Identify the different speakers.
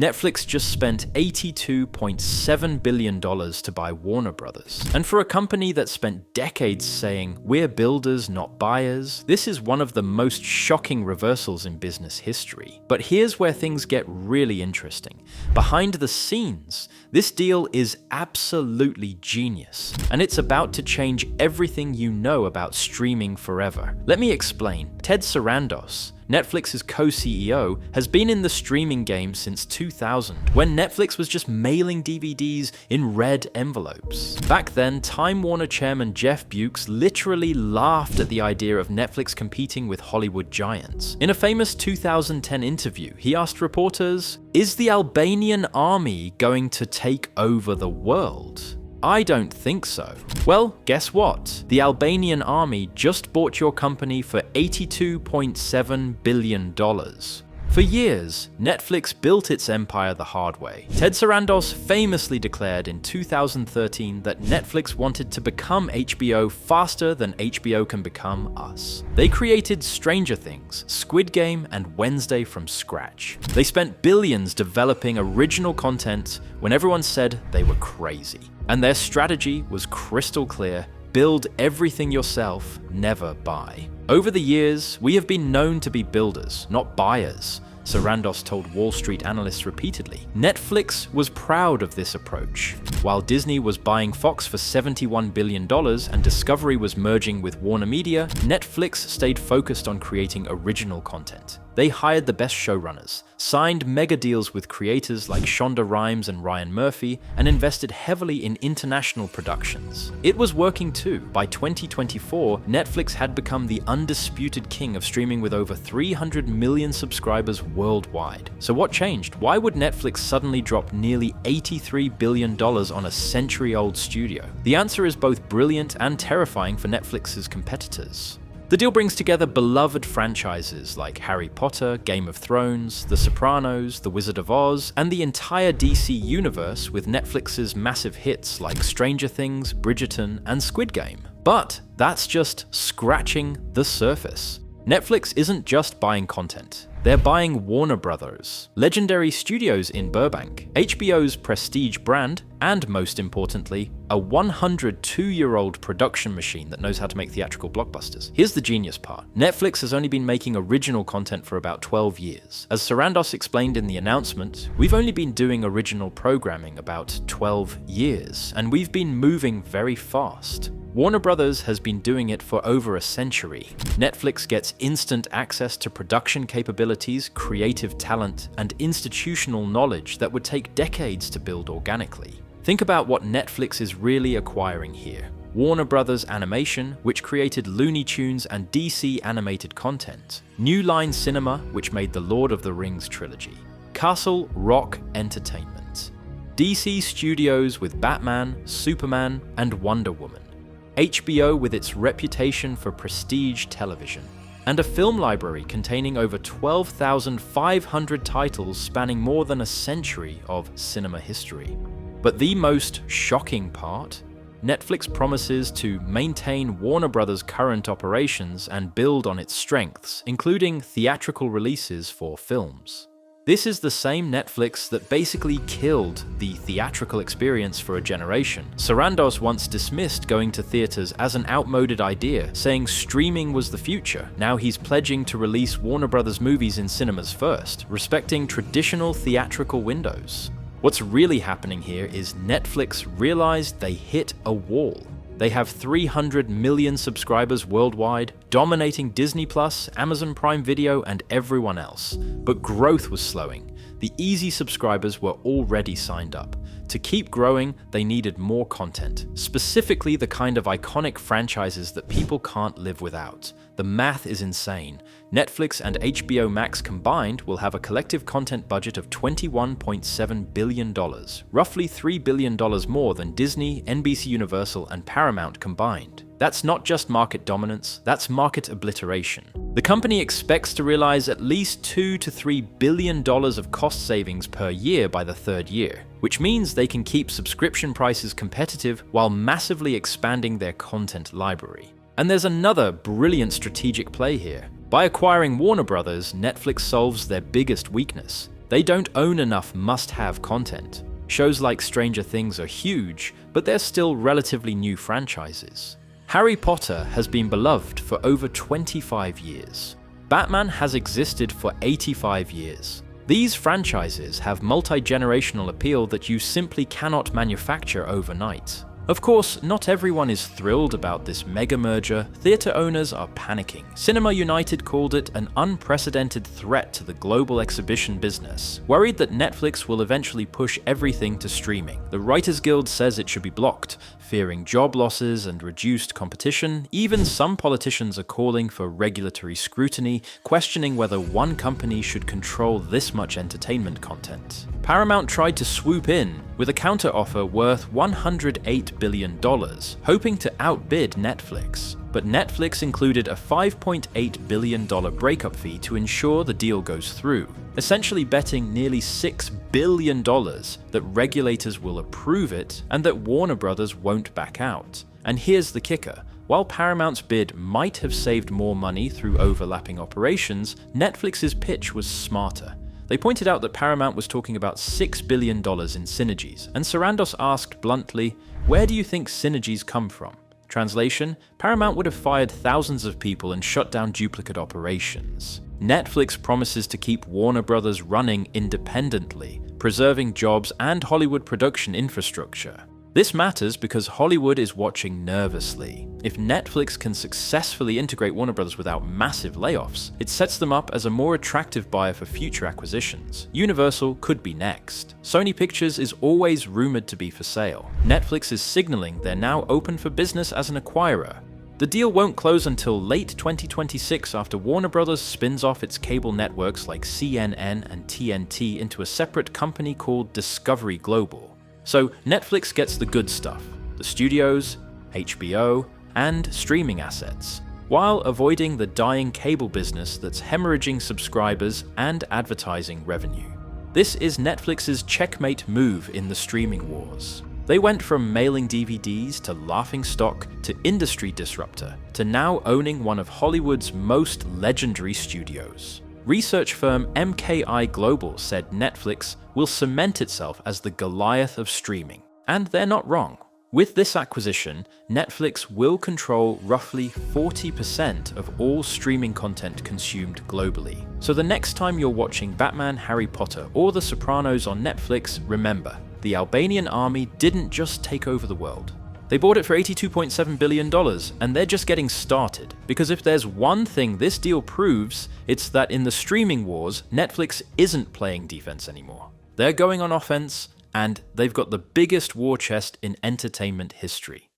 Speaker 1: Netflix just spent $82.7 billion to buy Warner Brothers. And for a company that spent decades saying, "We're builders, not buyers," this is one of the most shocking reversals in business history. But here's where things get really interesting. Behind the scenes, this deal is absolutely genius, and it's about to change everything you know about streaming forever. Let me explain. Ted Sarandos, Netflix's co-CEO, has been in the streaming game since 2000, when Netflix was just mailing DVDs in red envelopes. Back then, Time Warner chairman Jeff Bezos literally laughed at the idea of Netflix competing with Hollywood giants. In a famous 2010 interview, he asked reporters, "Is the Albanian army going to take over the world?" I don't think so. Well, guess what? The Albanian army just bought your company for $82.7 billion. For years, Netflix built its empire the hard way. Ted Sarandos famously declared in 2013 that Netflix wanted to become HBO faster than HBO can become us. They created Stranger Things, Squid Game, and Wednesday from scratch. They spent billions developing original content when everyone said they were crazy. And their strategy was crystal clear: build everything yourself, never buy. Over the years, we have been known to be builders, not buyers, Sarandos told Wall Street analysts repeatedly. Netflix was proud of this approach. While Disney was buying Fox for $71 billion and Discovery was merging with Warner Media, Netflix stayed focused on creating original content. They hired the best showrunners, signed mega deals with creators like Shonda Rhimes and Ryan Murphy, and invested heavily in international productions. It was working too. By 2024, Netflix had become the undisputed king of streaming with over 300 million subscribers worldwide. So what changed? Why would Netflix suddenly drop nearly $83 billion on a century-old studio? The answer is both brilliant and terrifying for Netflix's competitors. The deal brings together beloved franchises like Harry Potter, Game of Thrones, The Sopranos, The Wizard of Oz, and the entire DC universe with Netflix's massive hits like Stranger Things, Bridgerton, and Squid Game. But that's just scratching the surface. Netflix isn't just buying content. They're buying Warner Brothers, legendary studios in Burbank, HBO's prestige brand, and most importantly, a 102-year-old production machine that knows how to make theatrical blockbusters. Here's the genius part. Netflix has only been making original content for about 12 years. As Sarandos explained in the announcement, we've only been doing original programming about 12 years, and we've been moving very fast. Warner Brothers has been doing it for over a century. Netflix gets instant access to production capabilities, creative talent, and institutional knowledge that would take decades to build organically. Think about what Netflix is really acquiring here. Warner Brothers Animation, which created Looney Tunes and DC animated content. New Line Cinema, which made the Lord of the Rings trilogy. Castle Rock Entertainment. DC Studios with Batman, Superman, and Wonder Woman. HBO with its reputation for prestige television, and a film library containing over 12,500 titles spanning more than a century of cinema history. But the most shocking part? Netflix promises to maintain Warner Brothers' current operations and build on its strengths, including theatrical releases for films. This is the same Netflix that basically killed the theatrical experience for a generation. Sarandos once dismissed going to theaters as an outmoded idea, saying streaming was the future. Now he's pledging to release Warner Brothers movies in cinemas first, respecting traditional theatrical windows. What's really happening here is Netflix realized they hit a wall. They have 300 million subscribers worldwide, dominating Disney+, Amazon Prime Video, and everyone else. But growth was slowing. The easy subscribers were already signed up. To keep growing, they needed more content, specifically the kind of iconic franchises that people can't live without. The math is insane. Netflix and HBO Max combined will have a collective content budget of $21.7 billion, roughly $3 billion more than Disney, NBC Universal, and Paramount combined. That's not just market dominance, that's market obliteration. The company expects to realize at least $2 to $3 billion of cost savings per year by the third year, which means they can keep subscription prices competitive while massively expanding their content library. And there's another brilliant strategic play here. By acquiring Warner Brothers, Netflix solves their biggest weakness. They don't own enough must-have content. Shows like Stranger Things are huge, but they're still relatively new franchises. Harry Potter has been beloved for over 25 years. Batman has existed for 85 years. These franchises have multi-generational appeal that you simply cannot manufacture overnight. Of course, not everyone is thrilled about this mega merger. Theatre owners are panicking. Cinema United called it an unprecedented threat to the global exhibition business, worried that Netflix will eventually push everything to streaming. The Writers Guild says it should be blocked, fearing job losses and reduced competition. Even some politicians are calling for regulatory scrutiny, questioning whether one company should control this much entertainment content. Paramount tried to swoop in with a counter-offer worth $108 billion, hoping to outbid Netflix. But Netflix included a $5.8 billion breakup fee to ensure the deal goes through, essentially betting nearly $6 billion that regulators will approve it and that Warner Brothers won't back out. And here's the kicker. While Paramount's bid might have saved more money through overlapping operations, Netflix's pitch was smarter. They pointed out that Paramount was talking about $6 billion in synergies, and Sarandos asked bluntly, "Where do you think synergies come from?" Translation, Paramount would have fired thousands of people and shut down duplicate operations. Netflix promises to keep Warner Brothers running independently, preserving jobs and Hollywood production infrastructure. This matters because Hollywood is watching nervously. If Netflix can successfully integrate Warner Brothers without massive layoffs, it sets them up as a more attractive buyer for future acquisitions. Universal could be next. Sony Pictures is always rumored to be for sale. Netflix is signaling they're now open for business as an acquirer. The deal won't close until late 2026 after Warner Brothers spins off its cable networks like CNN and TNT into a separate company called Discovery Global. So Netflix gets the good stuff, the studios, HBO, and streaming assets, while avoiding the dying cable business that's hemorrhaging subscribers and advertising revenue. This is Netflix's checkmate move in the streaming wars. They went from mailing DVDs to laughingstock to industry disruptor to now owning one of Hollywood's most legendary studios. Research firm MKI Global said Netflix will cement itself as the Goliath of streaming. And they're not wrong. With this acquisition, Netflix will control roughly 40% of all streaming content consumed globally. So the next time you're watching Batman, Harry Potter, or The Sopranos on Netflix, remember, the Albanian army didn't just take over the world. They bought it for $82.7 billion, and they're just getting started. Because if there's one thing this deal proves, it's that in the streaming wars, Netflix isn't playing defense anymore. They're going on offense, and they've got the biggest war chest in entertainment history.